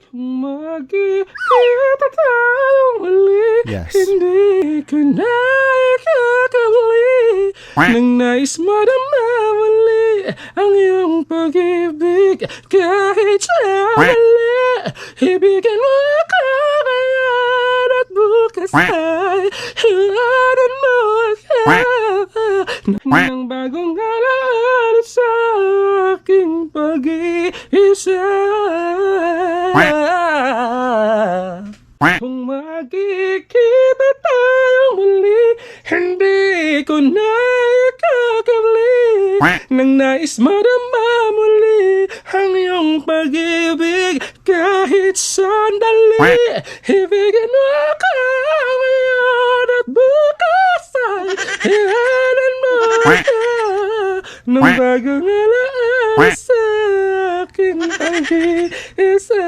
Kung magkikita tayong muli, Yes. hindi ko na ikakabali. Nang nais madama muli ang iyong pag-ibig, kahit sandali, ibigin mo ako ngayon at bukas ay hilaran mo ako ng bagong alaala sa aking pag-iisa. Kung magkikita tayong muli, hindi ko na ikakabali. Nang nais madama muli ang iyong pag-ibig, kahit sandali, ibigin mo ako ngayon at bukas ay ihanan mo ako ng bagong alaala sa aking pag-iisa.